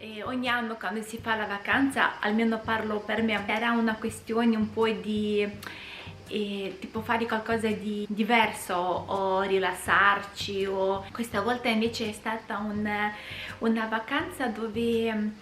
E ogni anno quando si fa la vacanza, almeno parlo per me, era una questione un po' di tipo fare qualcosa di diverso o rilassarci, o questa volta invece è stata una vacanza dove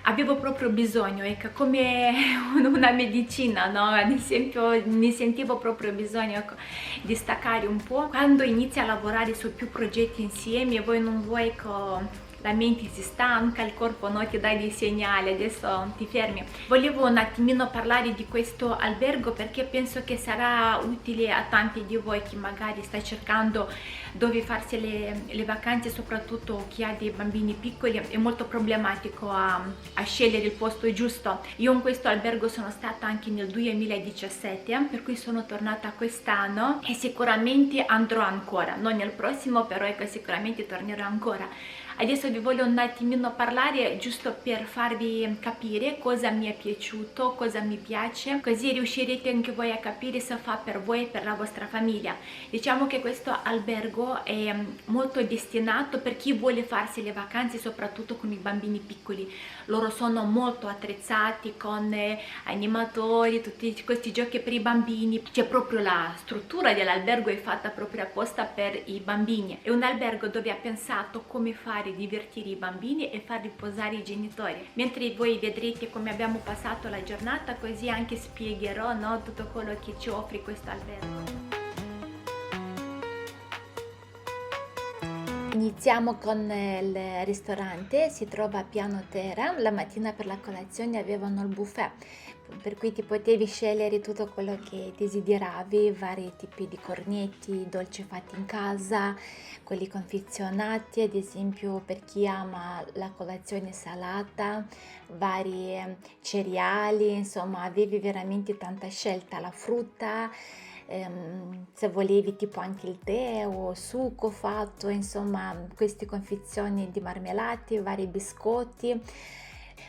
avevo proprio bisogno, ecco, come una medicina, no? Ad esempio ne sentivo proprio bisogno, ecco, di staccare un po'. Quando inizi a lavorare su più progetti insieme, voi non vuoi, ecco, la mente si stanca, il corpo no, ti dà dei segnali, adesso ti fermi. Volevo un attimino parlare di questo albergo perché penso che sarà utile a tanti di voi che magari sta cercando dove farsi le vacanze, soprattutto chi ha dei bambini piccoli. È molto problematico a scegliere il posto giusto. Io in questo albergo sono stata anche nel 2017, per cui sono tornata quest'anno e sicuramente andrò ancora, non nel prossimo, però ecco, sicuramente tornerò ancora. Adesso vi voglio un attimino parlare giusto per farvi capire cosa mi è piaciuto, cosa mi piace, così riuscirete anche voi a capire se fa per voi e per la vostra famiglia. Diciamo che questo albergo è molto destinato per chi vuole farsi le vacanze, soprattutto con i bambini piccoli. Loro sono molto attrezzati con animatori, tutti questi giochi per i bambini. C'è proprio la struttura dell'albergo è fatta proprio apposta per i bambini. È un albergo dove ha pensato come fare divertire i bambini e far riposare i genitori, mentre voi vedrete come abbiamo passato la giornata, così anche spiegherò, no, tutto quello che ci offre questo albergo. Iniziamo con il ristorante, si trova a piano terra. La mattina per la colazione avevano il buffet, per cui ti potevi scegliere tutto quello che desideravi, vari tipi di cornetti, dolci fatti in casa, quelli confezionati, ad esempio per chi ama la colazione salata, vari cereali, insomma avevi veramente tanta scelta, la frutta, se volevi tipo anche il tè o succo fatto, insomma queste confezioni di marmellate, vari biscotti.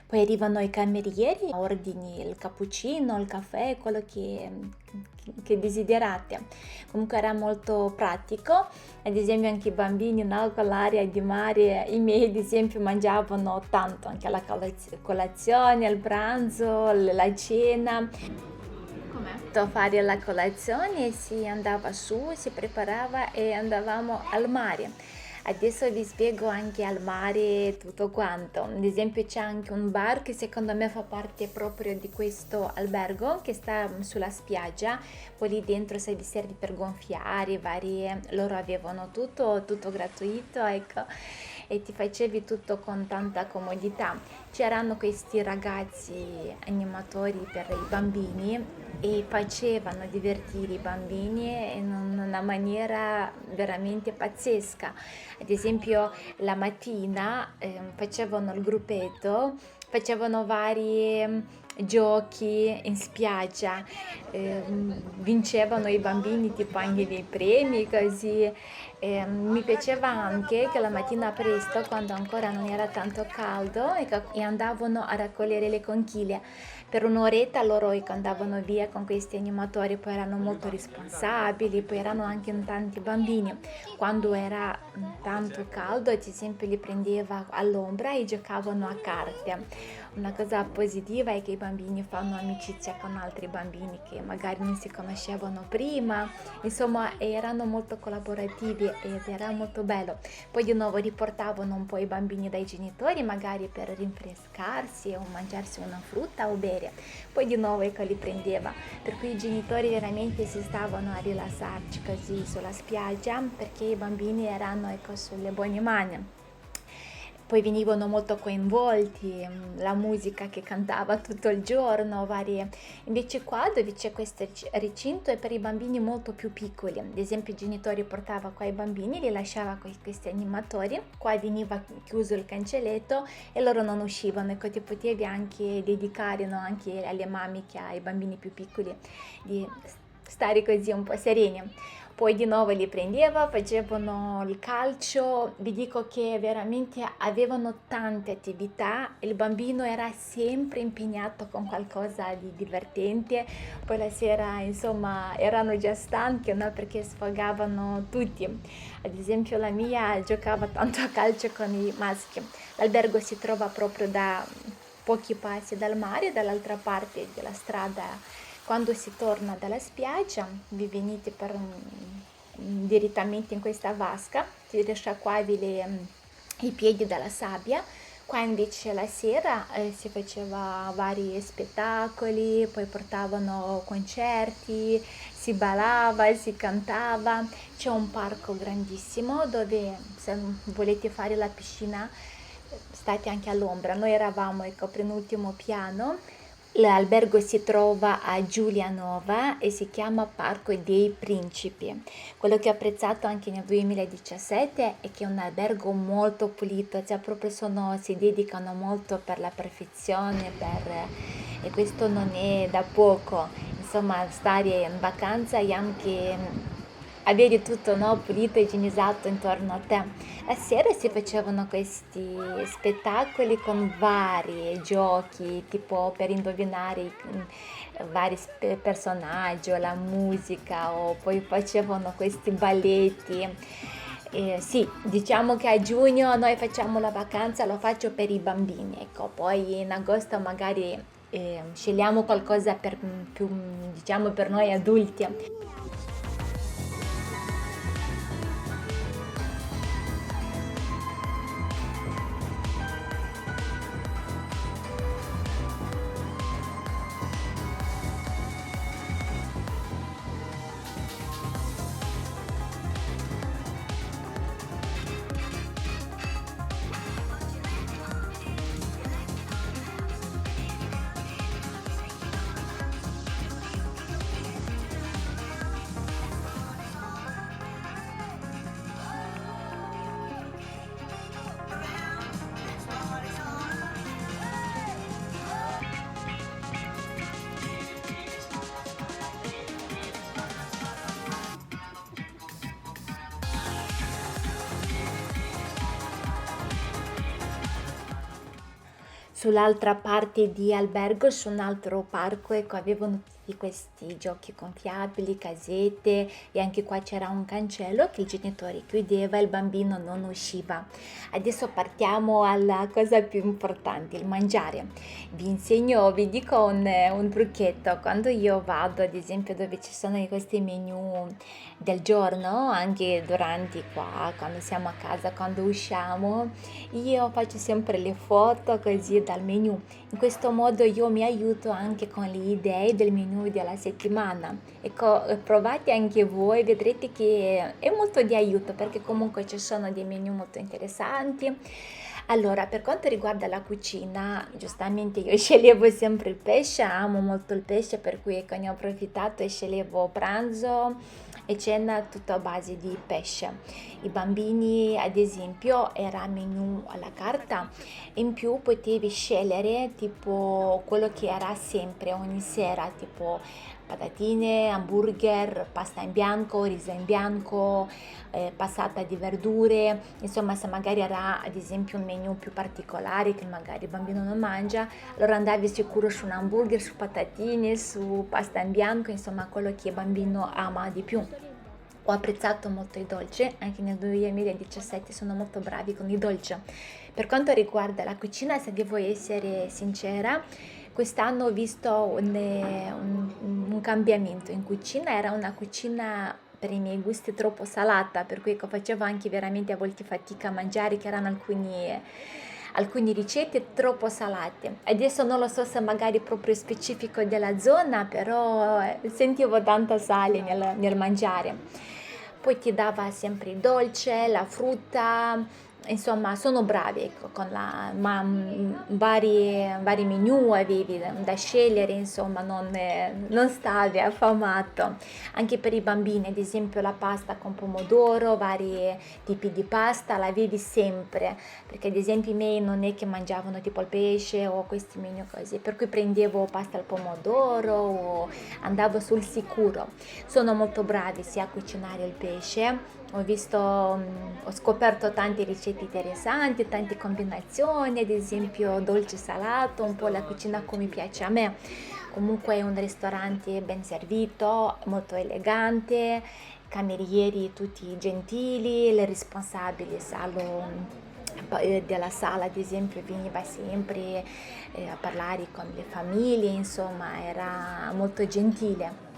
Poi arrivano i camerieri, ordini il cappuccino, il caffè, quello che desiderate. Comunque era molto pratico, ad esempio anche i bambini, no, con l'aria di mare, i miei ad esempio mangiavano tanto anche alla colazione, al pranzo, la cena. A fare la colazione si andava su, si preparava e andavamo al mare. Adesso vi spiego anche al mare tutto quanto. Ad esempio c'è anche un bar che secondo me fa parte proprio di questo albergo, che sta sulla spiaggia. Poi lì dentro se vi serve per gonfiare, loro avevano tutto gratuito, ecco, e ti facevi tutto con tanta comodità. C'erano questi ragazzi animatori per i bambini e facevano divertire i bambini in una maniera veramente pazzesca. Ad esempio la mattina facevano il gruppetto, facevano vari giochi in spiaggia, vincevano i bambini tipo anche dei premi così. Mi piaceva anche che la mattina presto, quando ancora non era tanto caldo, e andavano a raccogliere le conchiglie. Per un'oretta loro andavano via con questi animatori, poi erano molto responsabili, poi erano anche tanti bambini. Quando era tanto caldo, ad esempio li prendeva all'ombra e giocavano a carte. Una cosa positiva è che i bambini fanno amicizia con altri bambini che magari non si conoscevano prima, insomma erano molto collaborativi ed era molto bello. Poi di nuovo riportavano un po' i bambini dai genitori, magari per rinfrescarsi o mangiarsi una frutta o bere. Poi di nuovo ecco li prendeva, per cui i genitori veramente si stavano a rilassarci così sulla spiaggia, perché i bambini erano ecco sulle buone mani. poi venivano molto coinvolti, la musica che cantava tutto il giorno, varie. Invece qua dove c'è questo recinto è per i bambini molto più piccoli, ad esempio i genitori portavano qua i bambini, li lasciava con questi animatori, qua veniva chiuso il cancelletto e loro non uscivano, ecco ti potevi anche dedicare, no, anche alle mamme che ai bambini più piccoli di stare così un po' sereni. Poi di nuovo li prendeva, facevano il calcio, vi dico che veramente avevano tante attività, il bambino era sempre impegnato con qualcosa di divertente, poi la sera insomma erano già stanchi, no? Perché sfogavano tutti. Ad esempio la mia giocava tanto a calcio con i maschi, l'albergo si trova proprio da pochi passi dal mare, dall'altra parte della strada. Quando si torna dalla spiaggia, vi venite direttamente in questa vasca, ti risciacquavi i piedi dalla sabbia. Qua invece la sera si faceva vari spettacoli, poi portavano concerti, si ballava, si cantava. C'è un parco grandissimo dove se volete fare la piscina state anche all'ombra. Noi eravamo, ecco, penultimo piano. L'albergo si trova a Giulianova e si chiama Parco dei Principi. Quello che ho apprezzato anche nel 2017 è che è un albergo molto pulito, cioè proprio si dedicano molto per la perfezione, e questo non è da poco. Insomma, stare in vacanza e anche avere tutto, no, pulito e igienizzato intorno a te. La sera si facevano questi spettacoli con vari giochi, tipo per indovinare vari personaggi o la musica, o poi facevano questi balletti. Sì, diciamo che a giugno noi facciamo la vacanza, lo faccio per i bambini, ecco, poi in agosto magari scegliamo qualcosa per più, diciamo, per noi adulti. Sull'altra parte di albergo c'è un altro parco, ecco, avevano tutti questi giochi gonfiabili, casette e anche qua c'era un cancello che il genitore chiudeva e il bambino non usciva. Adesso partiamo alla cosa più importante, il mangiare. Vi dico un trucchetto, quando io vado ad esempio dove ci sono questi menu del giorno, anche durante qua, quando siamo a casa, quando usciamo, io faccio sempre le foto così dal menu. In questo modo io mi aiuto anche con le idee del menu della settimana. Ecco, provate anche voi, vedrete che è molto di aiuto perché comunque ci sono dei menu molto interessanti. Allora, per quanto riguarda la cucina, giustamente io sceglievo sempre il pesce, amo molto il pesce, per cui ecco, ne ho approfittato e sceglievo pranzo e cena tutto a base di pesce. I bambini, ad esempio, era menù alla carta, in più potevi scegliere tipo quello che era sempre ogni sera, tipo patatine, hamburger, pasta in bianco, riso in bianco, passata di verdure, insomma se magari era ad esempio un menù più particolare che magari il bambino non mangia, allora andavi sicuro su un hamburger, su patatine, su pasta in bianco, insomma quello che il bambino ama di più. Ho apprezzato molto i dolci, anche nel 2017 sono molto bravi con i dolci. Per quanto riguarda la cucina, se devo essere sincera, quest'anno ho visto un cambiamento in cucina, era una cucina per i miei gusti troppo salata, per cui ecco, facevo anche veramente a volte fatica a mangiare, che erano alcune ricette troppo salate. Adesso non lo so se magari proprio specifico della zona, però sentivo tanto sale nel mangiare. Poi ti dava sempre il dolce, la frutta, insomma, sono bravi, ecco, vari menù avevi da scegliere, insomma, non stavi affamato. Anche per i bambini, ad esempio, la pasta con pomodoro, vari tipi di pasta, l'avevi sempre, perché ad esempio i miei non è che mangiavano tipo il pesce o questi menù così, per cui prendevo pasta al pomodoro o andavo sul sicuro. Sono molto bravi sia a cucinare il pesce. Ho scoperto tante ricette interessanti, tante combinazioni, ad esempio dolce salato, un po' la cucina come piace a me. Comunque è un ristorante ben servito, molto elegante, camerieri tutti gentili, le responsabili della sala, ad esempio, veniva sempre a parlare con le famiglie, insomma, era molto gentile.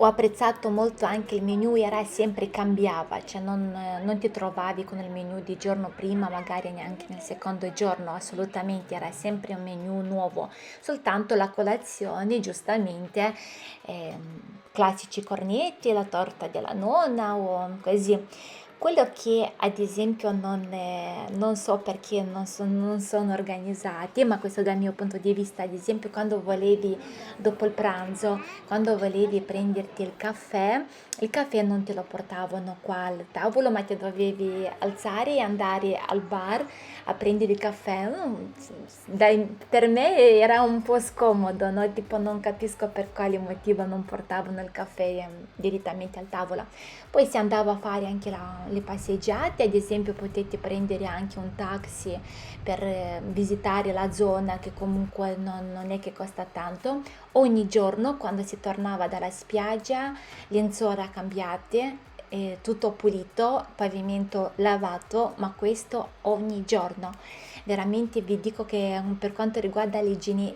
Ho apprezzato molto anche il menù, era sempre cambiava, cioè non ti trovavi con il menù di giorno prima, magari neanche nel secondo giorno, assolutamente, era sempre un menù nuovo, soltanto la colazione, giustamente, classici cornetti, la torta della nonna o così. Quello che ad esempio non so perché non sono organizzati, ma questo dal mio punto di vista, ad esempio quando volevi dopo il pranzo, quando volevi prenderti il caffè non te lo portavano qua al tavolo, ma ti dovevi alzare e andare al bar a prendere il caffè. Per me era un po' scomodo, no? Tipo non capisco per quale motivo non portavano il caffè direttamente al tavolo. Poi si andava a fare anche le passeggiate, ad esempio potete prendere anche un taxi per visitare la zona che comunque non è che costa tanto. Ogni giorno quando si tornava dalla spiaggia, lenzuola cambiate, tutto pulito, pavimento lavato, ma questo ogni giorno. Veramente vi dico che per quanto riguarda l'igiene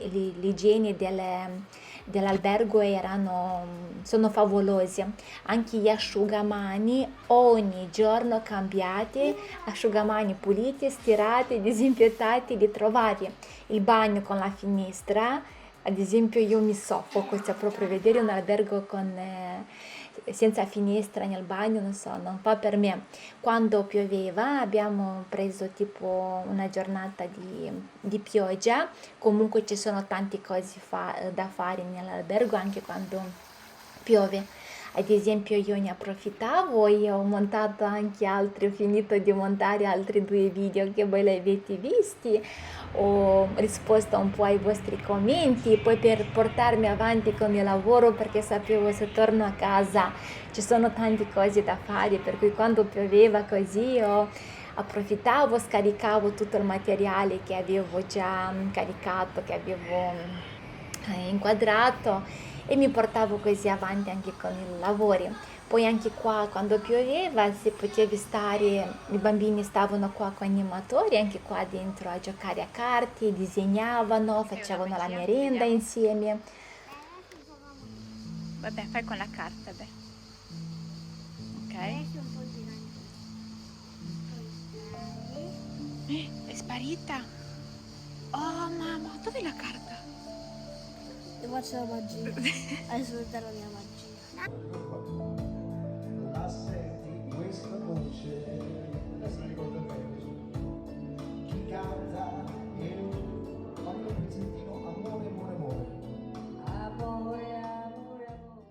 dell'albergo sono favolosi. Anche gli asciugamani ogni giorno cambiati, asciugamani puliti, stirati, disinfettati, li trovavi. Il bagno con la finestra, ad esempio io mi soffoco, cioè proprio vedere un albergo senza finestra nel bagno, non so, non fa per me. Quando pioveva abbiamo preso tipo una giornata di pioggia, comunque ci sono tante cose da fare nell'albergo anche quando piove. Ad esempio io ne approfittavo e ho montato anche altri, ho finito di montare altri due video che voi li avete visti, ho risposto un po' ai vostri commenti, poi per portarmi avanti con il lavoro perché sapevo se torno a casa ci sono tante cose da fare, per cui quando pioveva così approfittavo, scaricavo tutto il materiale che avevo già caricato, che avevo inquadrato e mi portavo così avanti anche con i lavori. Poi anche qua quando pioveva si poteva stare, i bambini stavano qua con gli animatori, anche qua dentro a giocare a carte, disegnavano, facevano la merenda insieme. Vabbè, fai con la carta, beh. Ok. È sparita? Oh mamma, dov'è la carta? Io faccio la magia. Adesso vedrò la mia magia. La senti questa voce? Adesso ricordo bene. Chi canta? Io quando il pezzettino amore, amore, amore. Amore, amore, amore.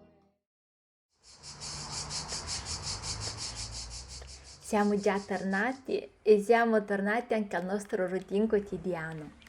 Siamo già tornati e siamo tornati anche al nostro routine quotidiano.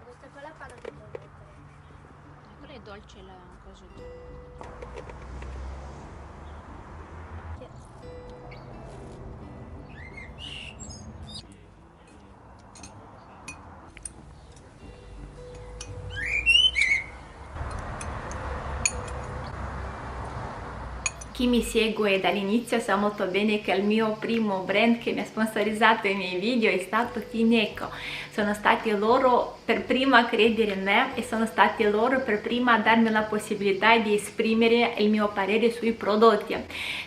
Questa qua la parla di dolce. Quello è dolce la cosa. Chi mi segue dall'inizio sa molto bene che il mio primo brand che mi ha sponsorizzato i miei video è stato Fineco. Sono stati loro per prima a credere in me e sono stati loro per prima a darmi la possibilità di esprimere il mio parere sui prodotti.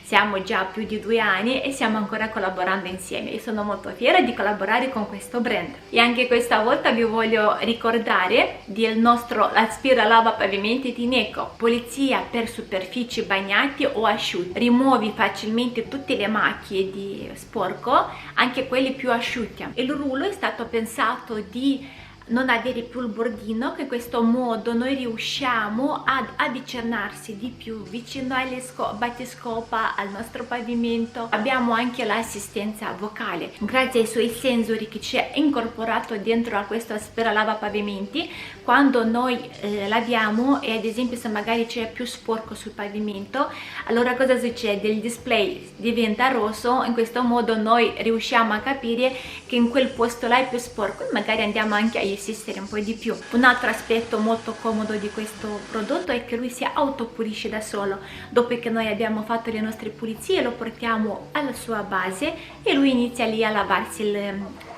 Siamo già più di 2 anni e stiamo ancora collaborando insieme e sono molto fiera di collaborare con questo brand. E anche questa volta vi voglio ricordare del nostro aspira lava pavimenti Fineco, pulizia per superfici bagnati o asciutti. Rimuovi facilmente tutte le macchie di sporco, anche quelle più asciutte. Il rullo è stato pensato di non avere più il bordino, che in questo modo noi riusciamo ad avvicinarsi di più vicino alle battiscopa, al nostro pavimento. Abbiamo anche l'assistenza vocale grazie ai suoi sensori che ci è incorporato dentro a questo aspiralava pavimenti. Quando noi laviamo e ad esempio se magari c'è più sporco sul pavimento, allora cosa succede? Il display diventa rosso, in questo modo noi riusciamo a capire che in quel posto là è più sporco e magari andiamo anche a assistere un po' di più. Un altro aspetto molto comodo di questo prodotto è che lui si autopulisce da solo. Dopo che noi abbiamo fatto le nostre pulizie lo portiamo alla sua base e lui inizia lì a lavarsi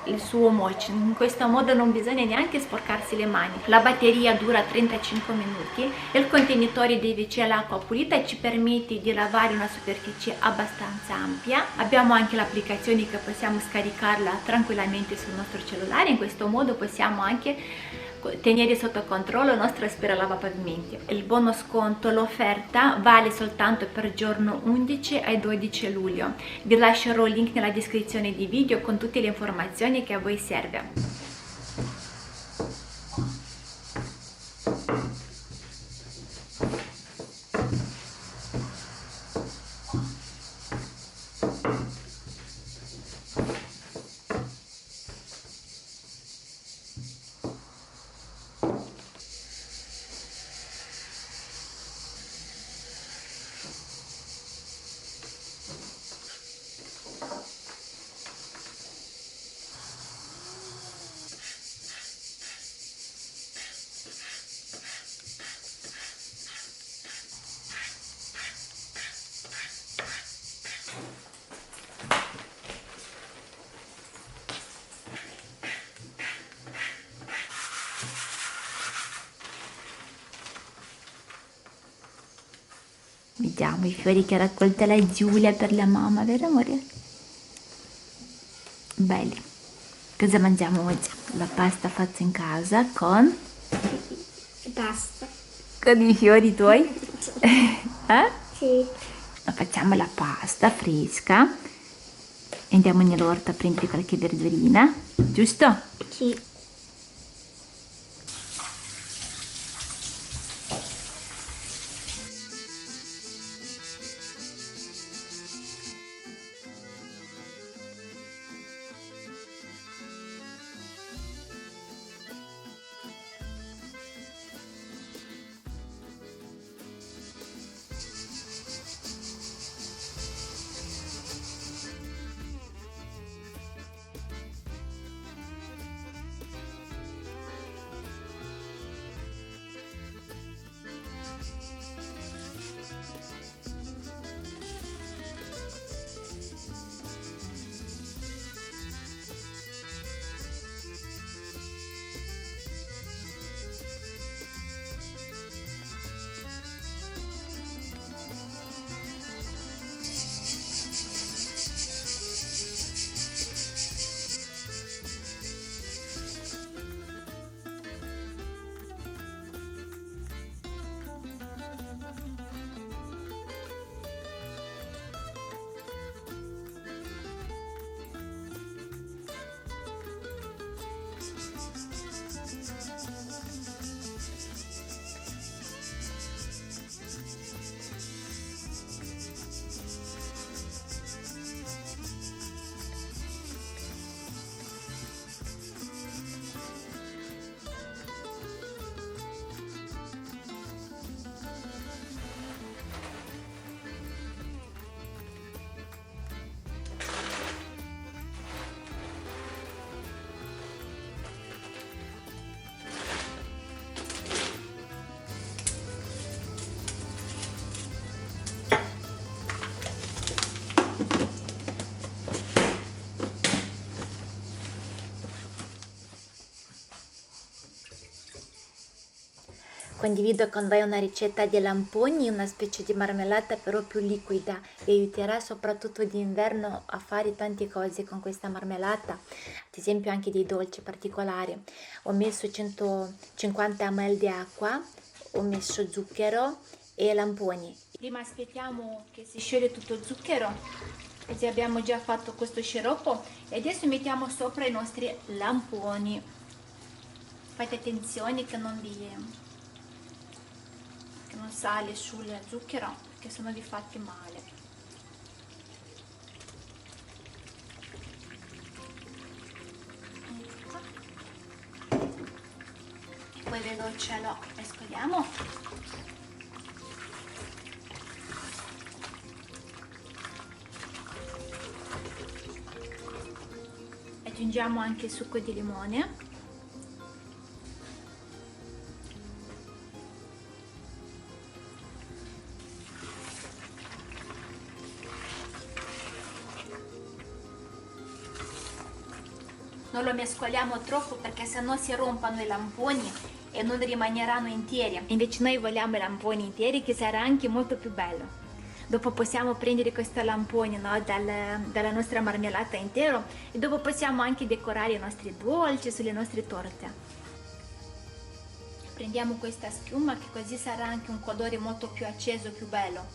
il suo motion. In questo modo non bisogna neanche sporcarsi le mani. La batteria dura 35 minuti, il contenitore dove c'è l'acqua pulita e ci permette di lavare una superficie abbastanza ampia. Abbiamo anche l'applicazione che possiamo scaricarla tranquillamente sul nostro cellulare, in questo modo possiamo anche tenere sotto controllo il nostro aspiralava pavimenti. Il buono sconto, l'offerta vale soltanto per giorno 11 e 12 luglio. Vi lascerò il link nella descrizione di video con tutte le informazioni che a voi serve. Vediamo i fiori che ha raccolta la Giulia per la mamma, vero amore? Belli. Cosa mangiamo oggi? La pasta fatta in casa con? Basta. Con i fiori tuoi? Eh? Sì. Facciamo la pasta fresca. Andiamo nell'orto a prendere qualche verdurina, giusto? Sì. Condivido con voi una ricetta di lamponi, una specie di marmellata però più liquida. Vi aiuterà soprattutto d'inverno a fare tante cose con questa marmellata, ad esempio anche dei dolci particolari. Ho messo 150 ml di acqua, ho messo zucchero e lamponi. Prima aspettiamo che si scioglie tutto il zucchero, così abbiamo già fatto questo sciroppo e adesso mettiamo sopra i nostri lamponi. Fate attenzione che non sale sul zucchero, perché sennò vi fate male. E poi veloce lo mescoliamo. Aggiungiamo anche il succo di limone. Non lo mescoliamo troppo perché sennò si rompono i lamponi e non rimaneranno interi. Invece noi vogliamo i lamponi interi, che sarà anche molto più bello. Dopo possiamo prendere questi lamponi, no, dalla nostra marmellata intero, e dopo possiamo anche decorare i nostri dolci sulle nostre torte. Prendiamo questa schiuma che così sarà anche un colore molto più acceso, più bello.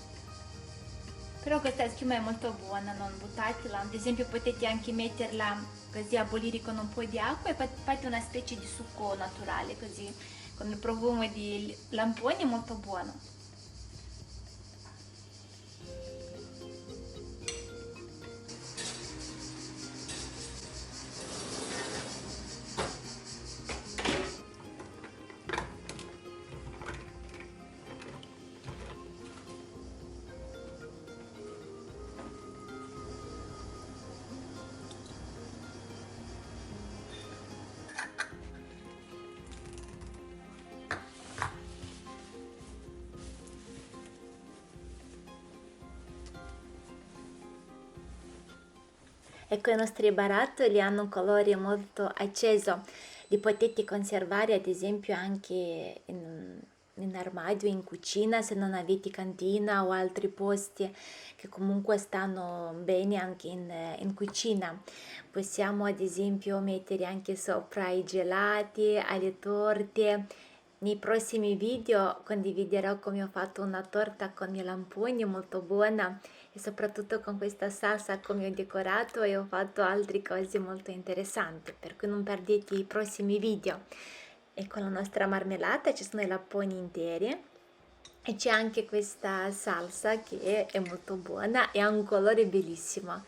Però questa schiuma è molto buona, non buttatela. Ad esempio potete anche metterla così a bollire con un po' di acqua e fate una specie di succo naturale, così con il profumo di lamponi è molto buono. Ecco, i nostri barattoli hanno un colore molto acceso, li potete conservare ad esempio anche in armadio, in cucina, se non avete cantina o altri posti che comunque stanno bene anche in cucina. Possiamo ad esempio mettere anche sopra i gelati, alle torte. Nei prossimi video condividerò come ho fatto una torta con i lamponi molto buona e soprattutto con questa salsa come ho decorato e ho fatto altre cose molto interessanti, per cui non perdete i prossimi video. E con la nostra marmellata ci sono i lamponi interi e c'è anche questa salsa che è molto buona e ha un colore bellissimo.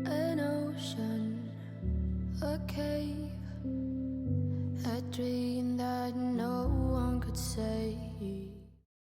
An ocean, a cave, a dream that no one could save.